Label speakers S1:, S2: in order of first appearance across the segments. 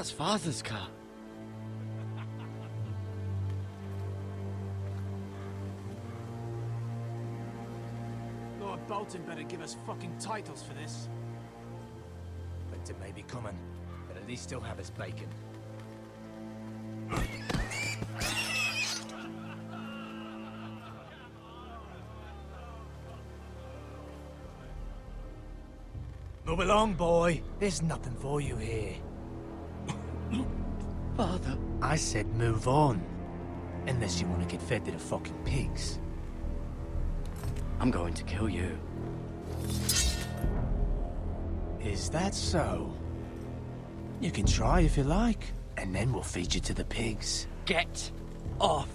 S1: That's Father's car.
S2: Lord Bolton better give us fucking titles for this.
S3: Winter may be coming, but at least still have his bacon. Move along, boy. There's nothing for you here.
S1: Father.
S3: I said move on. Unless you want to get fed to the fucking pigs.
S1: I'm going to kill you.
S3: Is that so? You can try if you like, and then we'll feed you to the pigs.
S1: Get off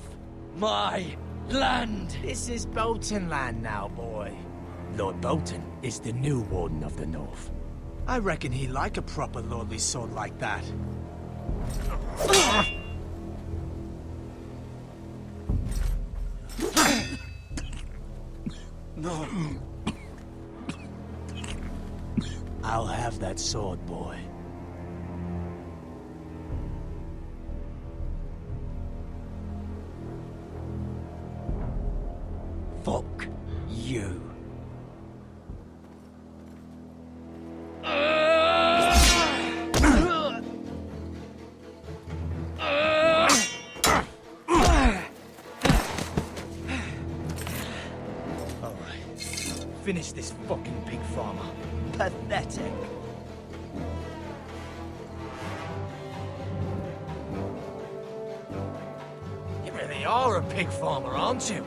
S1: my land!
S3: This is Bolton land now, boy. Lord Bolton is the new Warden of the North. I reckon he'd like a proper lordly sword like that.
S1: No.
S3: I'll have that sword, boy.
S1: Fuck you.
S3: Finish this fucking pig farmer. Pathetic. You really are a pig farmer, aren't you?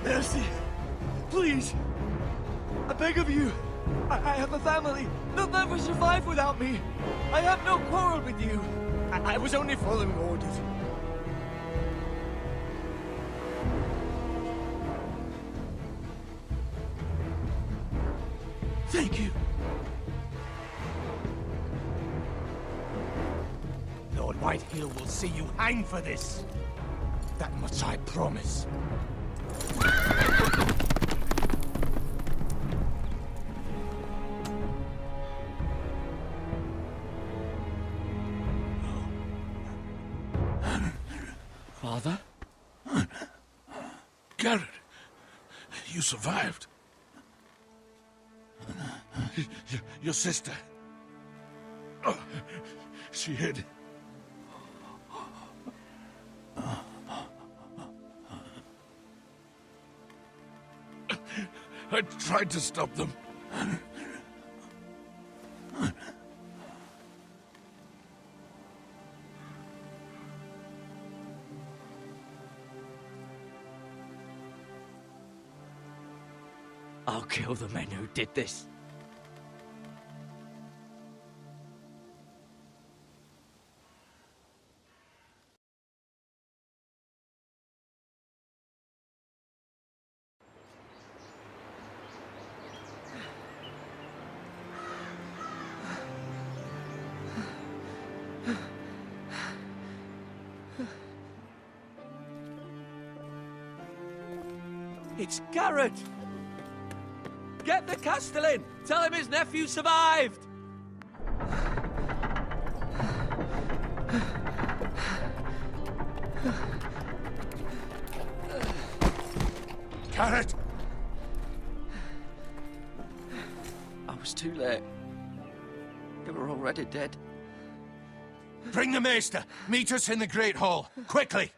S2: Mercy! Please! I beg of you! I have a family! They'll never survive without me! I have no quarrel with you! I was only following orders. Thank you.
S3: Lord Whitehill will see you hang for this. That much I promise.
S1: Father?
S4: Garrett, you survived. Your sister. Oh, she hid. I tried to stop them.
S1: I'll kill the men who did this.
S2: It's Garrett! Get the Castellan! Tell him his nephew survived!
S4: Garrett!
S1: I was too late. They were already dead.
S4: Bring the maester! Meet us in the Great Hall! Quickly!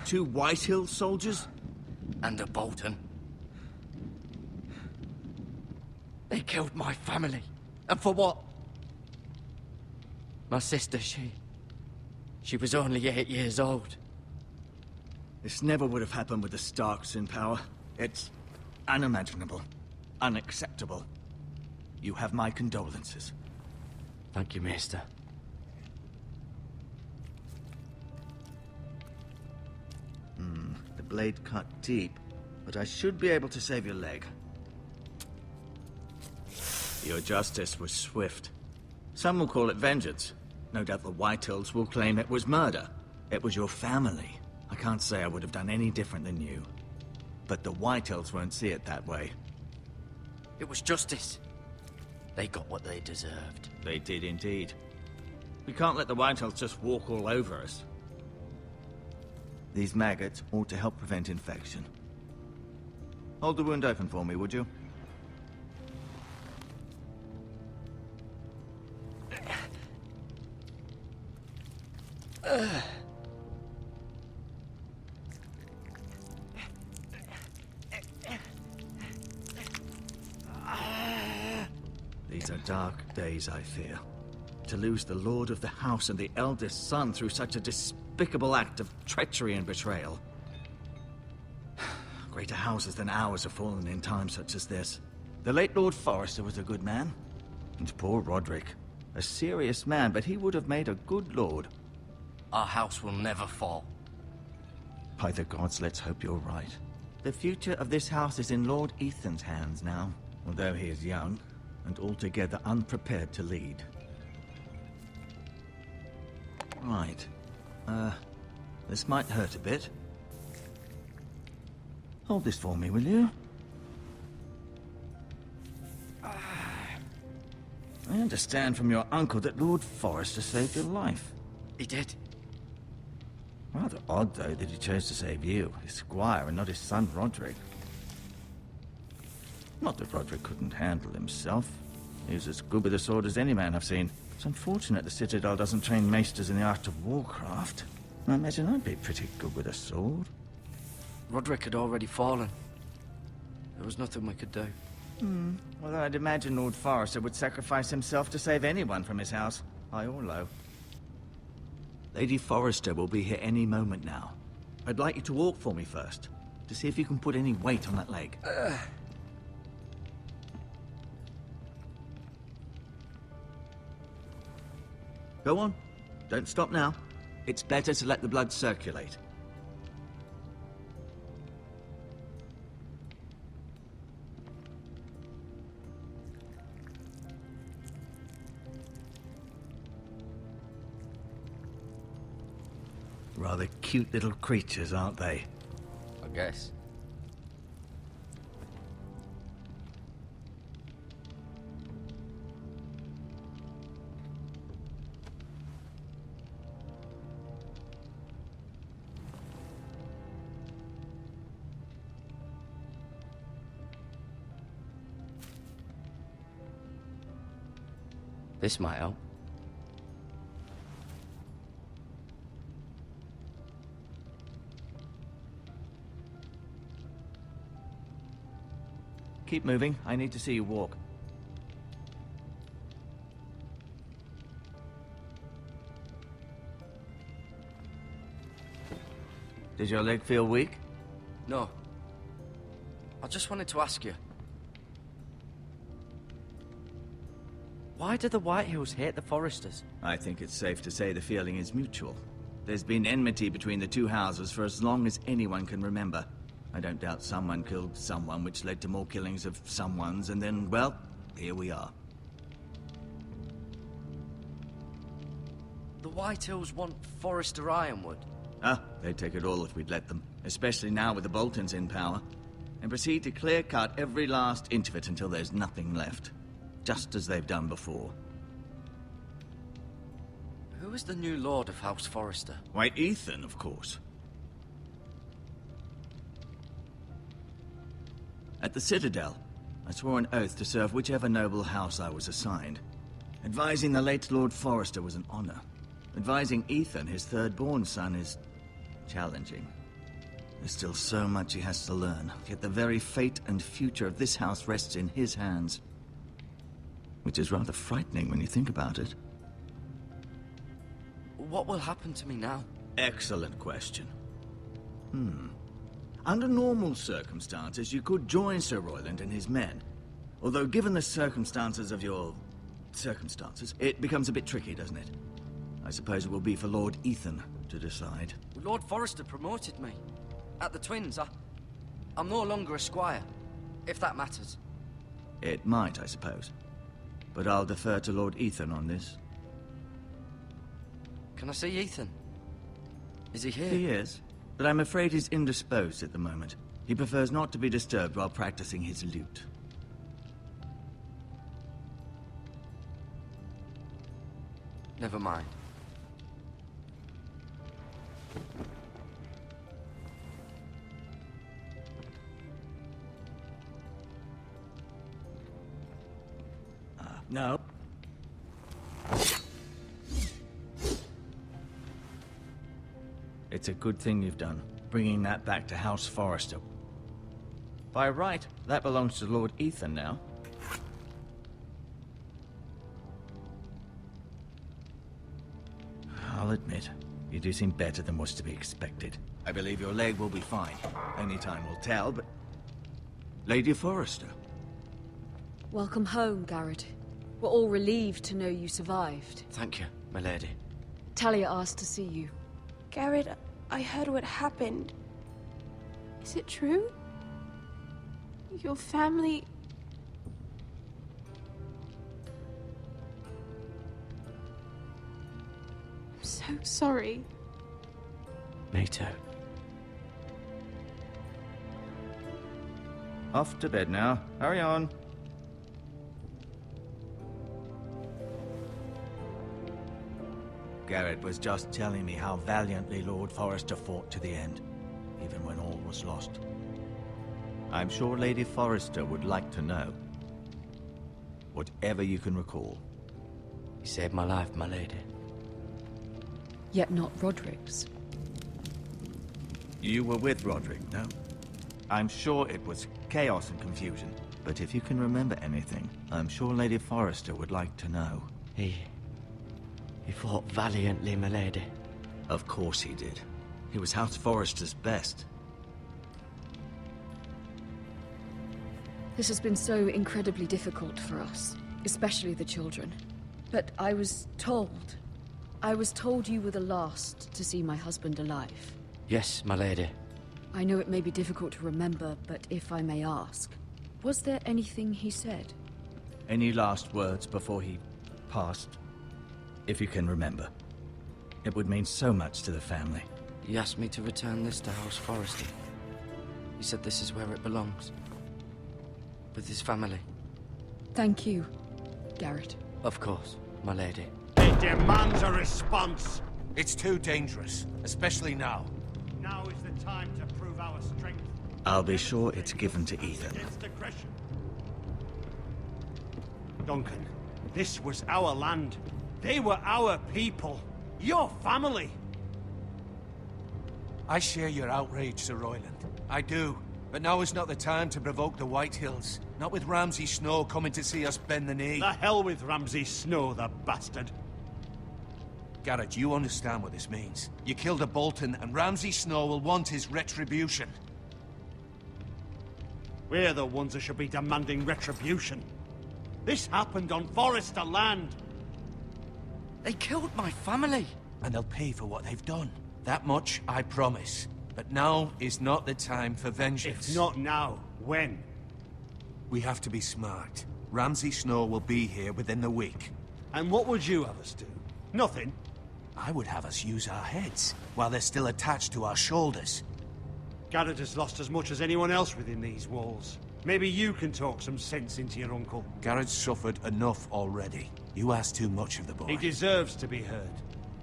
S2: Two Whitehill soldiers?
S1: And a Bolton. They killed my family. And for what? My sister, she was only 8 years old.
S2: This never would have happened with the Starks in power. It's unimaginable. Unacceptable. You have my condolences.
S1: Thank you, Maester.
S2: The blade cut deep, but I should be able to save your leg. Your justice was swift. Some will call it vengeance. No doubt the Whitehills will claim it was murder. It was your family. I can't say I would have done any different than you. But the Whitehills won't see it that way.
S1: It was justice. They got what they deserved.
S2: They did indeed. We can't let the Whitehills just walk all over us. These maggots ought to help prevent infection. Hold the wound open for me, would you? These are dark days, I fear. To lose the lord of the house and the eldest son through such a despicable act of treachery and betrayal. Greater houses than ours have fallen in times such as this. The late Lord Forrester was a good man. And poor Roderick. A serious man, but he would have made a good lord.
S1: Our house will never fall.
S2: By the gods, let's hope you're right. The future of this house is in Lord Ethan's hands now, although he is young and altogether unprepared to lead. Right. This might hurt a bit. Hold this for me, will you? I understand from your uncle that Lord Forrester saved your life.
S1: He did.
S2: Rather odd, though, that he chose to save you, his squire, and not his son Roderick. Not that Roderick couldn't handle himself. He was as good with a sword as any man I've seen. It's unfortunate the Citadel doesn't train maesters in the art of warcraft. I imagine I'd be pretty good with a sword.
S1: Roderick had already fallen. There was nothing we could do.
S2: Well, I'd imagine Lord Forrester would sacrifice himself to save anyone from his house, high or low. Lady Forrester will be here any moment now. I'd like you to walk for me first, to see if you can put any weight on that leg. Go on. Don't stop now. It's better to let the blood circulate. Rather cute little creatures, aren't they?
S1: I guess. This might help.
S2: Keep moving. I need to see you walk. Does your leg feel weak?
S1: No. I just wanted to ask you. Why do the Whitehills hate the Forresters?
S2: I think it's safe to say the feeling is mutual. There's been enmity between the two houses for as long as anyone can remember. I don't doubt someone killed someone, which led to more killings of someones, and then, well, here we are.
S1: The Whitehills want Forrester Ironwood.
S2: Ah, they'd take it all if we'd let them, especially now with the Boltons in power, and proceed to clear-cut every last inch of it until there's nothing left, just as they've done before.
S1: Who is the new Lord of House Forrester?
S2: Why, Ethan, of course. At the Citadel, I swore an oath to serve whichever noble house I was assigned. Advising the late Lord Forrester was an honor. Advising Ethan, his third-born son, is challenging. There's still so much he has to learn, yet the very fate and future of this house rests in his hands. Which is rather frightening when you think about it.
S1: What will happen to me now?
S2: Excellent question. Under normal circumstances, you could join Sir Royland and his men. Although, given the circumstances of your... circumstances, it becomes a bit tricky, doesn't it? I suppose it will be for Lord Ethan to decide.
S1: Lord Forrester promoted me. At the Twins, I'm no longer a squire, if that matters.
S2: It might, I suppose. But I'll defer to Lord Ethan on this.
S1: Can I see Ethan? Is he here?
S2: He is, but I'm afraid he's indisposed at the moment. He prefers not to be disturbed while practicing his lute.
S1: Never mind.
S2: No. It's a good thing you've done, bringing that back to House Forrester. By right, that belongs to Lord Ethan now. I'll admit, you do seem better than was to be expected. I believe your leg will be fine. Only time will tell, but... Lady Forrester.
S5: Welcome home, Garrett. We're all relieved to know you survived.
S1: Thank you, my lady.
S5: Talia asked to see you.
S6: Garrett, I heard what happened. Is it true? Your family... I'm so sorry.
S1: Me too.
S2: Off to bed now. Hurry on. Garrett was just telling me how valiantly Lord Forrester fought to the end, even when all was lost. I'm sure Lady Forrester would like to know. Whatever you can recall.
S1: You saved my life, my lady.
S5: Yet not Roderick's.
S2: You were with Roderick, no? I'm sure it was chaos and confusion, but if you can remember anything, I'm sure Lady Forrester would like to know.
S1: He fought valiantly, my lady.
S2: Of course he did. He was House Forrester's best.
S5: This has been so incredibly difficult for us, especially the children. But I was told you were the last to see my husband alive.
S1: Yes, my lady.
S5: I know it may be difficult to remember, but if I may ask, was there anything he said?
S2: Any last words before he passed? If you can remember. It would mean so much to the family.
S1: He asked me to return this to House Forrester. He said this is where it belongs. With his family.
S5: Thank you, Garrett.
S1: Of course, my lady.
S7: It demands a response.
S4: It's too dangerous, especially now.
S7: Now is the time to prove our strength.
S2: I'll be sure it's given to Ethan.
S7: Against aggression. Duncan, this was our land. They were our people. Your family.
S4: I share your outrage, Sir Royland. I do. But now is not the time to provoke the White Hills. Not with Ramsay Snow coming to see us bend the knee.
S7: The hell with Ramsay Snow, the bastard.
S4: Garrett, you understand what this means. You killed a Bolton, and Ramsay Snow will want his retribution.
S7: We're the ones that should be demanding retribution. This happened on Forrester land.
S1: They killed my family.
S4: And they'll pay for what they've done. That much I promise. But now is not the time for vengeance.
S7: If not now, when?
S4: We have to be smart. Ramsay Snow will be here within the week.
S7: And what would you have us do? Nothing.
S4: I would have us use our heads, while they're still attached to our shoulders.
S7: Garrett has lost as much as anyone else within these walls. Maybe you can talk some sense into your uncle.
S4: Garrett's suffered enough already. You ask too much of the boy.
S7: He deserves to be heard.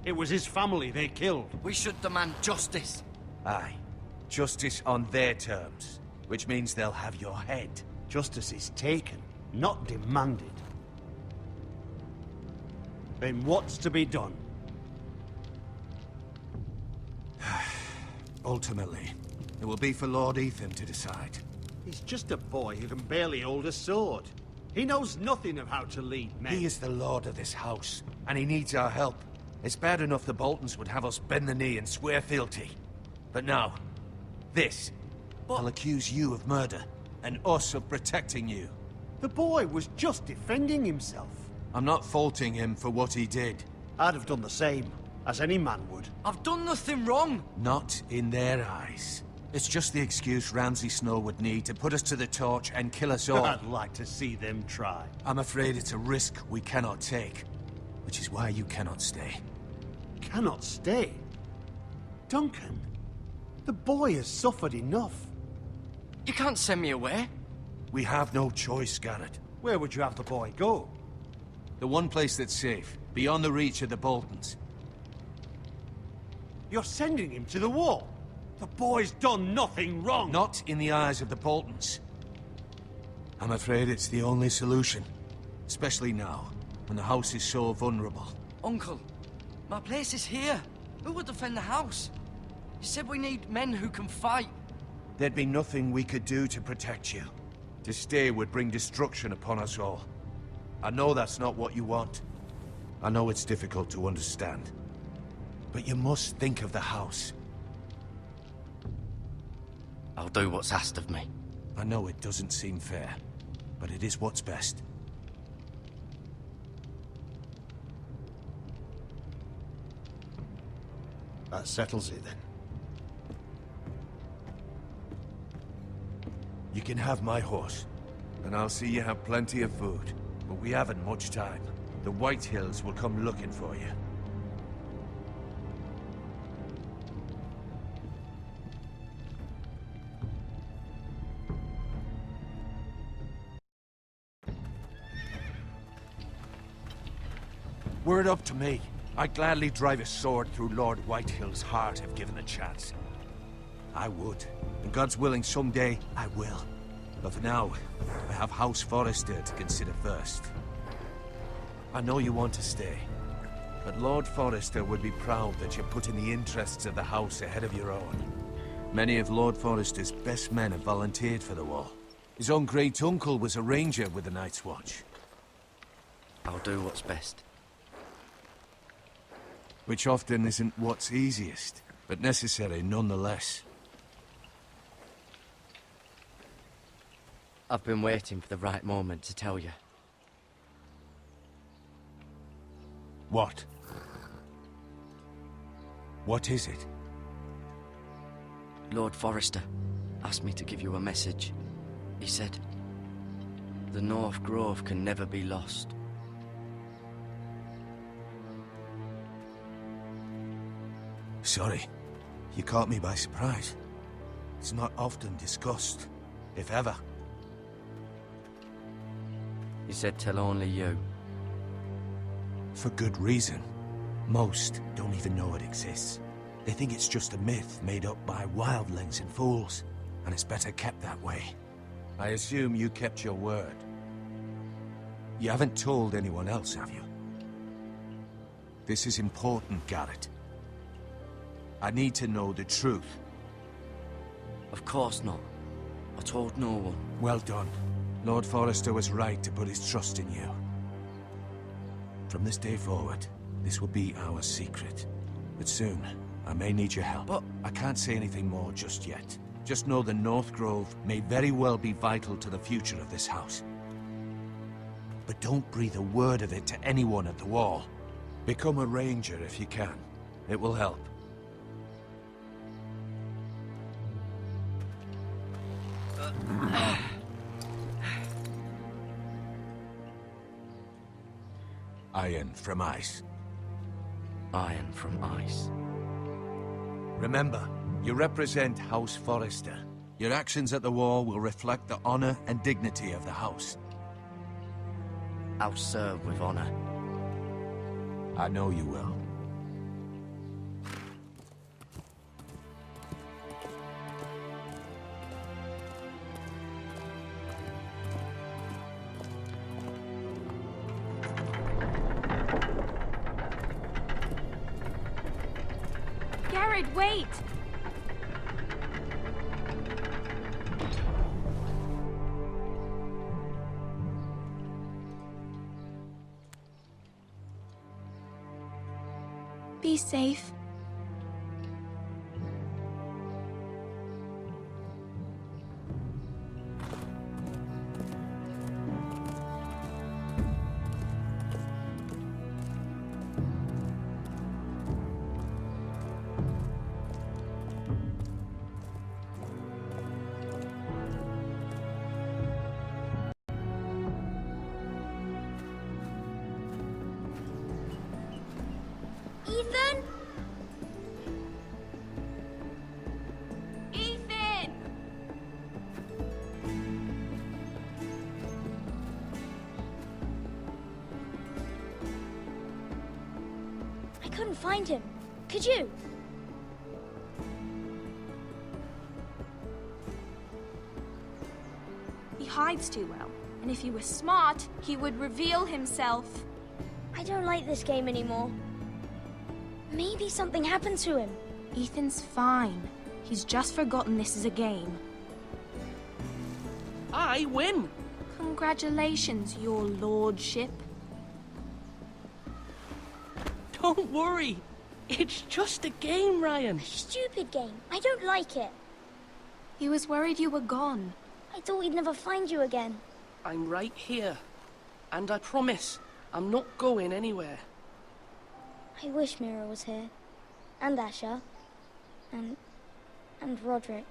S7: It was his family they killed.
S1: We should demand justice.
S4: Aye. Justice on their terms. Which means they'll have your head.
S7: Justice is taken, not demanded. Then what's to be done?
S4: Ultimately, It will be for Lord Ethan to decide.
S7: He's just a boy who can barely hold a sword. He knows nothing of how to lead men.
S4: He is the lord of this house, and he needs our help. It's bad enough the Boltons would have us bend the knee and swear fealty. But now, this. I'll accuse you of murder, and us of protecting you.
S7: The boy was just defending himself.
S4: I'm not faulting him for what he did.
S7: I'd have done the same, as any man would.
S1: I've done nothing wrong.
S4: Not in their eyes. It's just the excuse Ramsay Snow would need to put us to the torch and kill us all.
S7: I'd like to see them try.
S4: I'm afraid it's a risk we cannot take, which is why you cannot stay.
S7: Cannot stay? Duncan, the boy has suffered enough.
S1: You can't send me away.
S4: We have no choice, Garrett.
S7: Where would you have the boy go?
S4: The one place that's safe, beyond the reach of the Boltons.
S7: You're sending him to the wall. The boy's done nothing wrong.
S4: Not in the eyes of the Boltons. I'm afraid it's the only solution. Especially now, when the house is so vulnerable.
S1: Uncle, my place is here. Who would defend the house? You said we need men who can fight.
S4: There'd be nothing we could do to protect you. To stay would bring destruction upon us all. I know that's not what you want. I know it's difficult to understand. But you must think of the house.
S1: I'll do what's asked of me.
S4: I know it doesn't seem fair, but it is what's best.
S7: That settles it then.
S4: You can have my horse, and I'll see you have plenty of food. But we haven't much time. The White Hills will come looking for you. Were it up to me, I'd gladly drive a sword through Lord Whitehill's heart if given a chance. I would. And God's willing, someday I will. But for now, I have House Forrester to consider first. I know you want to stay, but Lord Forrester would be proud that you're putting the interests of the house ahead of your own. Many of Lord Forrester's best men have volunteered for the war. His own great-uncle was a ranger with the Night's Watch.
S1: I'll do what's best.
S4: Which often isn't what's easiest, but necessary nonetheless.
S1: I've been waiting for the right moment to tell you.
S4: What? What is it?
S1: Lord Forrester asked me to give you a message. He said, the North Grove can never be lost.
S4: Sorry, you caught me by surprise. It's not often discussed, if ever.
S1: He said tell only you.
S4: For good reason. Most don't even know it exists. They think it's just a myth made up by wildlings and fools, and it's better kept that way. I assume you kept your word. You haven't told anyone else, have you? This is important, Garrett. I need to know the truth.
S1: Of course not. I told no one.
S4: Well done. Lord Forrester was right to put his trust in you. From this day forward, this will be our secret. But soon, I may need your help.
S1: But
S4: I can't say anything more just yet. Just know the North Grove may very well be vital to the future of this house. But don't breathe a word of it to anyone at the wall. Become a ranger if you can. It will help. Iron from ice.
S1: Iron from ice.
S4: Remember, you represent House Forrester. Your actions at the wall will reflect the honor and dignity of the house.
S1: I'll serve with honor.
S4: I know you will.
S6: Garrett, wait! Be safe.
S8: Ethan? Ethan! I couldn't find him. Could you?
S6: He hides too well, and if he were smart, he would reveal himself.
S8: I don't like this game anymore. Maybe something happened to him.
S6: Ethan's fine. He's just forgotten this is a game.
S9: I win!
S6: Congratulations, your lordship.
S9: Don't worry. It's just a game, Ryan.
S8: Stupid game. I don't like it.
S6: He was worried you were gone.
S8: I thought we'd never find you again.
S9: I'm right here. And I promise, I'm not going anywhere.
S8: I wish Mira was here. And Asher. And Roderick.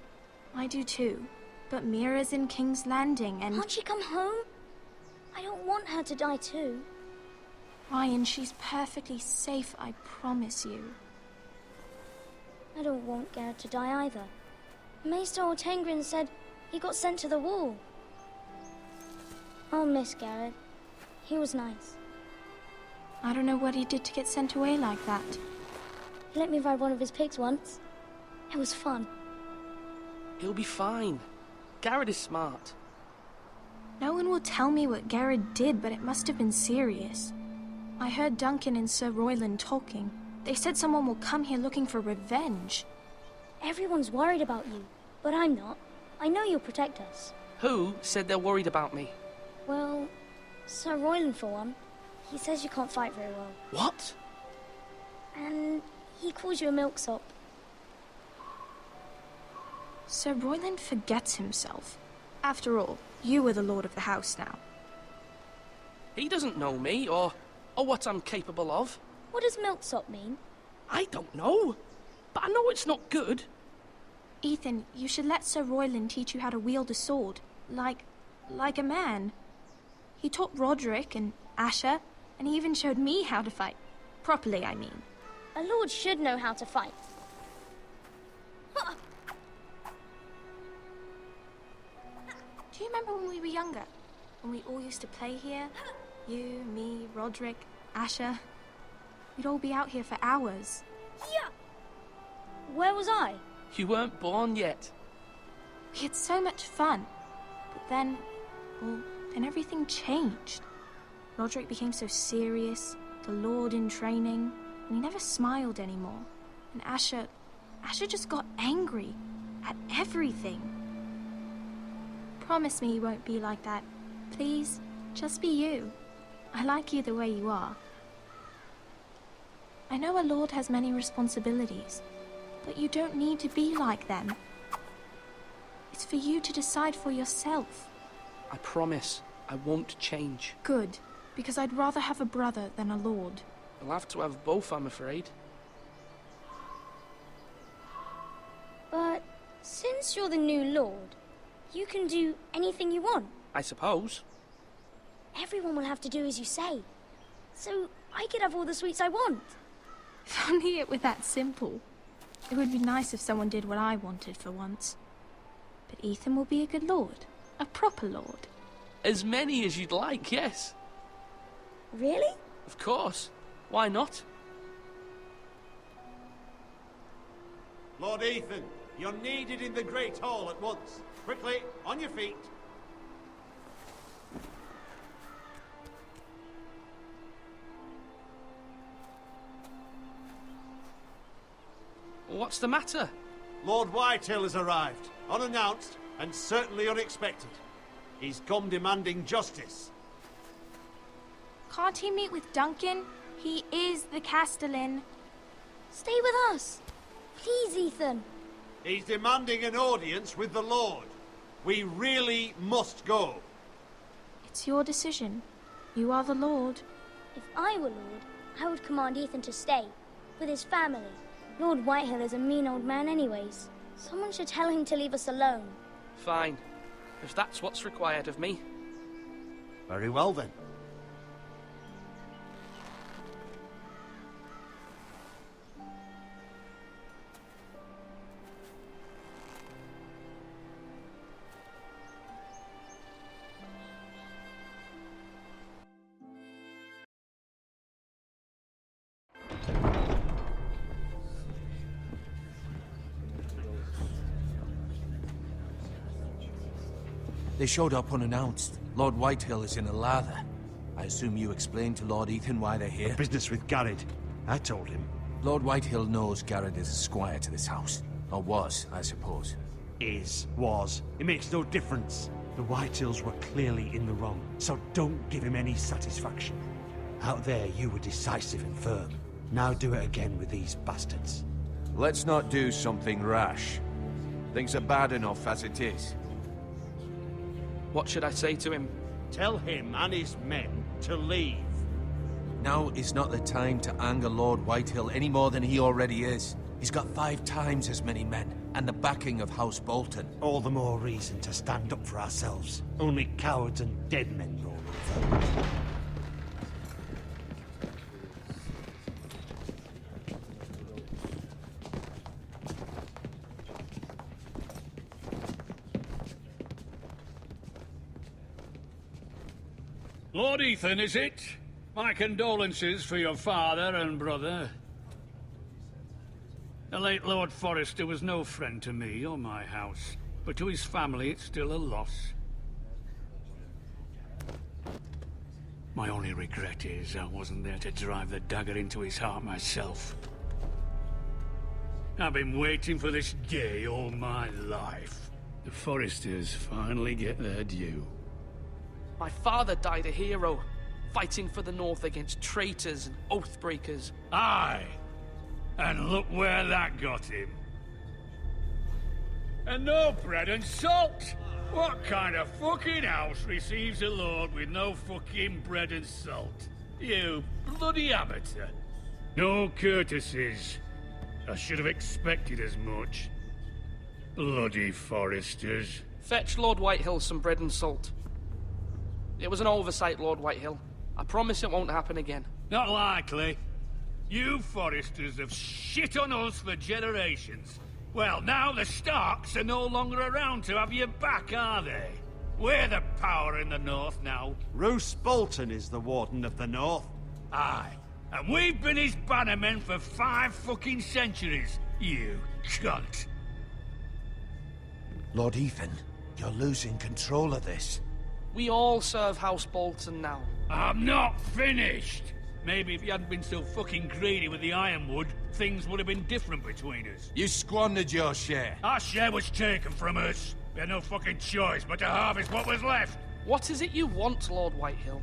S6: I do too. But Mira's in King's Landing and...
S8: Can't she come home? I don't want her to die too.
S6: Ryan, she's perfectly safe, I promise you.
S8: I don't want Garrett to die either. Maester Ortengrin said he got sent to the wall. I'll miss Garrett. He was nice.
S6: I don't know what he did to get sent away like that.
S8: He let me ride one of his pigs once. It was fun.
S9: He'll be fine. Garrett is smart.
S6: No one will tell me what Garrett did, but it must have been serious. I heard Duncan and Sir Royland talking. They said someone will come here looking for revenge.
S8: Everyone's worried about you, but I'm not. I know you'll protect us.
S9: Who said they're worried about me?
S8: Well, Sir Royland for one. He says you can't fight very well.
S9: What?
S8: And he calls you a milksop.
S6: Sir Royland forgets himself. After all, you are the lord of the house now.
S9: He doesn't know me, or what I'm capable of.
S8: What does milksop mean?
S9: I don't know, but I know it's not good.
S6: Ethan, you should let Sir Royland teach you how to wield a sword. Like a man. He taught Roderick and Asher, and he even showed me how to fight. Properly, I mean.
S8: A lord should know how to fight.
S6: Do you remember when we were younger? When we all used to play here? You, me, Roderick, Asher. We'd all be out here for hours.
S8: Yeah. Where was I?
S9: You weren't born yet.
S6: We had so much fun. But then, well, then everything changed. Roderick became so serious, the Lord in training, and he never smiled anymore. And Asher just got angry at everything. Promise me you won't be like that. Please, just be you. I like you the way you are. I know a lord has many responsibilities, but you don't need to be like them. It's for you to decide for yourself.
S9: I promise I won't change.
S6: Good, because I'd rather have a brother than a lord.
S9: I'll have to have both, I'm afraid.
S8: But since you're the new lord, you can do anything you want.
S9: I suppose.
S8: Everyone will have to do as you say. So I could have all the sweets I want.
S6: If only it were that simple. It would be nice if someone did what I wanted for once. But Ethan will be a good lord. A proper lord.
S9: As many as you'd like, yes.
S8: Really?
S9: Of course. Why not?
S7: Lord Ethan, you're needed in the Great Hall at once. Quickly, on your feet.
S9: What's the matter?
S7: Lord Whitehill has arrived, unannounced and certainly unexpected. He's come demanding justice.
S6: Can't he meet with Duncan? He is the Castellan.
S8: Stay with us. Please, Ethan.
S7: He's demanding an audience with the Lord. We really must go.
S6: It's your decision. You are the Lord.
S8: If I were Lord, I would command Ethan to stay, with his family. Lord Whitehill is a mean old man anyways. Someone should tell him to leave us alone.
S9: Fine. If that's what's required of me.
S7: Very well then.
S4: They showed up unannounced. Lord Whitehill is in a lather. I assume you explained to Lord Ethan why they're here?
S7: Business with Garrett. I told him.
S4: Lord Whitehill knows Garrett is a squire to this house. Or was, I suppose.
S7: Was. It makes no difference. The Whitehills were clearly in the wrong, so don't give him any satisfaction. Out there, you were decisive and firm. Now do it again with these bastards.
S4: Let's not do something rash. Things are bad enough as it is.
S9: What should I say to him?
S7: Tell him and his men to leave.
S4: Now is not the time to anger Lord Whitehill any more than he already is. He's got 5 times as many men, and the backing of House Bolton.
S7: All the more reason to stand up for ourselves. Only cowards and dead men roll over.
S10: Lord Ethan, is it? My condolences for your father and brother. The late Lord Forrester was no friend to me or my house, but to his family it's still a loss. My only regret is I wasn't there to drive the dagger into his heart myself. I've been waiting for this day all my life. The Forresters finally get their due.
S9: My father died a hero, fighting for the North against traitors and oath-breakers.
S10: Aye! And look where that got him. And no bread and salt! What kind of fucking house receives a lord with no fucking bread and salt? You bloody amateur. No courtesies. I should have expected as much. Bloody Forresters.
S9: Fetch Lord Whitehill some bread and salt. It was an oversight, Lord Whitehill. I promise it won't happen again.
S10: Not likely. You Forresters have shit on us for generations. Well, now the Starks are no longer around to have your back, are they? We're the power in the North now.
S7: Roose Bolton is the Warden of the North.
S10: Aye. And we've been his bannermen for 5 fucking centuries, you cunt.
S4: Lord Ethan, you're losing control of this.
S9: We all serve House Bolton now.
S10: I'm not finished! Maybe if you hadn't been so fucking greedy with the ironwood, things would have been different between us.
S4: You squandered your share.
S10: Our share was taken from us. We had no fucking choice but to harvest what was left.
S9: What is it you want, Lord Whitehill?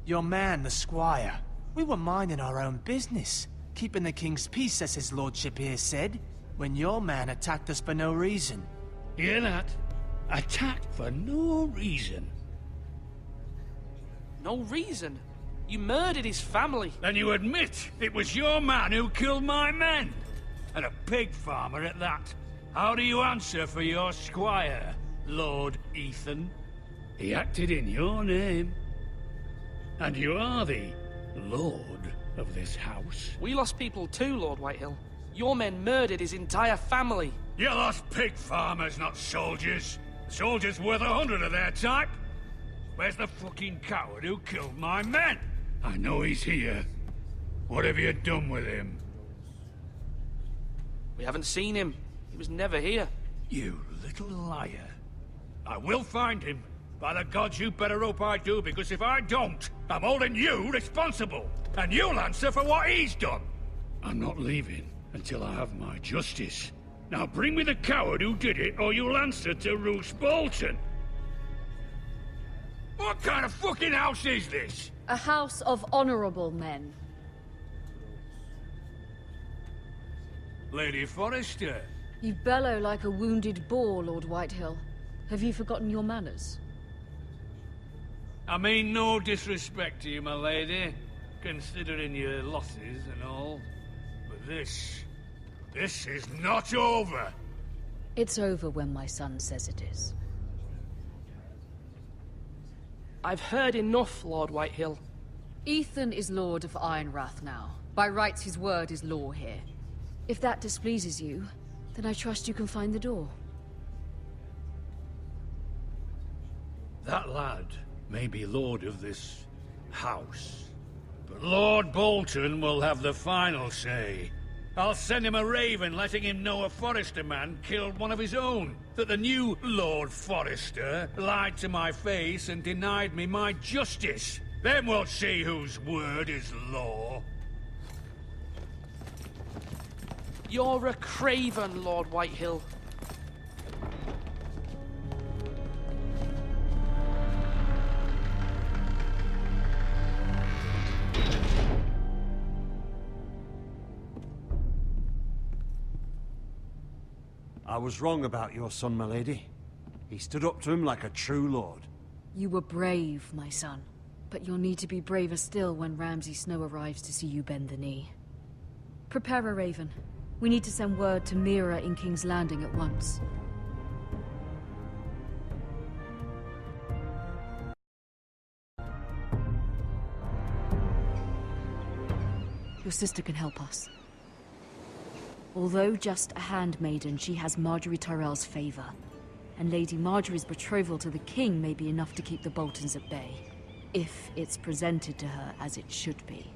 S3: Your man, the squire. We were minding our own business, keeping the king's peace, as his lordship here said, when your man attacked us for no reason.
S10: Hear that? Attacked for no reason.
S9: No reason? You murdered his family.
S10: Then you admit it was your man who killed my men? And a pig farmer at that. How do you answer for your squire, Lord Ethan? He acted in your name. And you are the Lord of this house.
S9: We lost people too, Lord Whitehill. Your men murdered his entire family.
S10: You lost pig farmers, not soldiers. Soldiers worth 100 of their type. Where's the fucking coward who killed my men? I know he's here. What have you done with him?
S9: We haven't seen him. He was never here.
S10: You little liar. I will find him. By the gods, you better hope I do, because if I don't, I'm holding you responsible. And you'll answer for what he's done. I'm not leaving until I have my justice. Now bring me the coward who did it, or you'll answer to Roose Bolton. What kind of fucking house is this?
S5: A house of honorable men.
S10: Lady Forrester.
S5: You bellow like a wounded boar, Lord Whitehill. Have you forgotten your manners?
S10: I mean no disrespect to you, my lady, considering your losses and all. But this is not over.
S5: It's over when my son says it is.
S9: I've heard enough, Lord Whitehill.
S5: Ethan is Lord of Ironrath now. By rights, his word is law here. If that displeases you, then I trust you can find the door.
S10: That lad may be lord of this house, but Lord Bolton will have the final say. I'll send him a raven letting him know a Forrester man killed one of his own. That the new Lord Forrester lied to my face and denied me my justice. Then we'll see whose word is law.
S9: You're a craven, Lord Whitehill.
S7: I was wrong about your son, my lady. He stood up to him like a true lord.
S5: You were brave, my son. But you'll need to be braver still when Ramsay Snow arrives to see you bend the knee. Prepare a raven. We need to send word to Mira in King's Landing at once. Your sister can help us. Although just a handmaiden, she has Marjorie Tyrell's favor. And Lady Marjorie's betrothal to the king may be enough to keep the Boltons at bay. If it's presented to her as it should be.